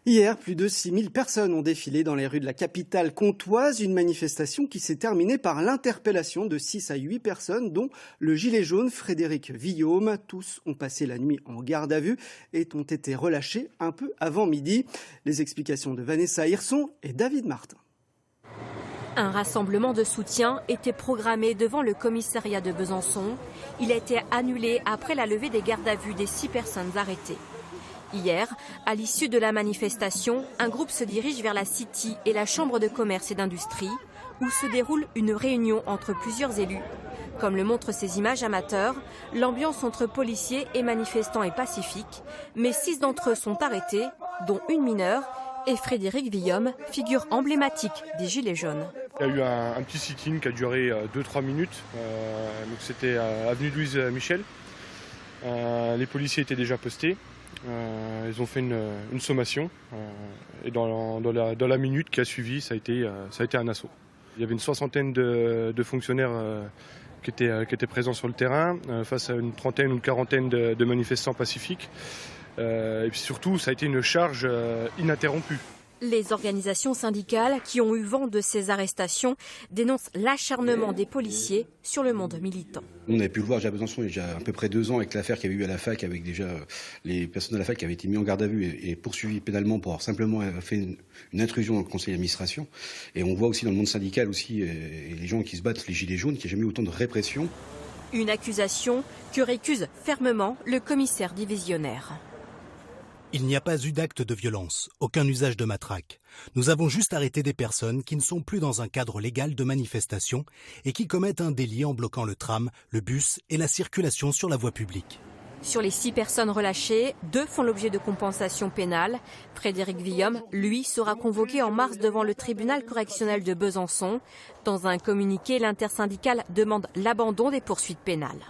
Hier, plus de 6000 personnes ont défilé dans les rues de la capitale comtoise, une manifestation qui s'est terminée par l'interpellation de 6 à 8 personnes, dont le gilet jaune Frédéric Villaume. Tous ont passé la nuit en garde à vue et ont été relâchés un peu avant midi. Les explications de Vanessa Hirson et David Martin. Un rassemblement de soutien était programmé devant le commissariat de Besançon. Il a été annulé après la levée des gardes à vue des 6 personnes arrêtées. Hier, à l'issue de la manifestation, un groupe se dirige vers la City et la Chambre de commerce et d'industrie, où se déroule une réunion entre plusieurs élus. Comme le montrent ces images amateurs, l'ambiance entre policiers et manifestants est pacifique, mais 6 d'entre eux sont arrêtés, dont une mineure, et Frédéric Villaume, figure emblématique des Gilets jaunes. Il y a eu un petit sit-in qui a duré 2-3 minutes, donc c'était avenue Louise Michel. Les policiers étaient déjà postés. Ils ont fait une sommation et dans la minute qui a suivi, ça a été un assaut. Il y avait une soixantaine de fonctionnaires qui étaient présents sur le terrain face à une trentaine ou une quarantaine de manifestants pacifiques. Et puis surtout, ça a été une charge ininterrompue. Les organisations syndicales qui ont eu vent de ces arrestations dénoncent l'acharnement des policiers sur le monde militant. On avait pu le voir déjà à Besançon il y a à peu près 2 ans avec l'affaire qu'il y avait eu à la fac, avec déjà les personnes de la fac qui avaient été mis en garde à vue et poursuivies pénalement pour avoir simplement fait une intrusion dans le conseil d'administration. Et on voit aussi dans le monde syndical aussi les gens qui se battent, les gilets jaunes, qu'il n'y a jamais eu autant de répression. Une accusation que récuse fermement le commissaire divisionnaire. Il n'y a pas eu d'acte de violence, aucun usage de matraque. Nous avons juste arrêté des personnes qui ne sont plus dans un cadre légal de manifestation et qui commettent un délit en bloquant le tram, le bus et la circulation sur la voie publique. Sur les 6 personnes relâchées, 2 font l'objet de compensation pénale. Frédéric Villaume, lui, sera convoqué en mars devant le tribunal correctionnel de Besançon. Dans un communiqué, l'intersyndicale demande l'abandon des poursuites pénales.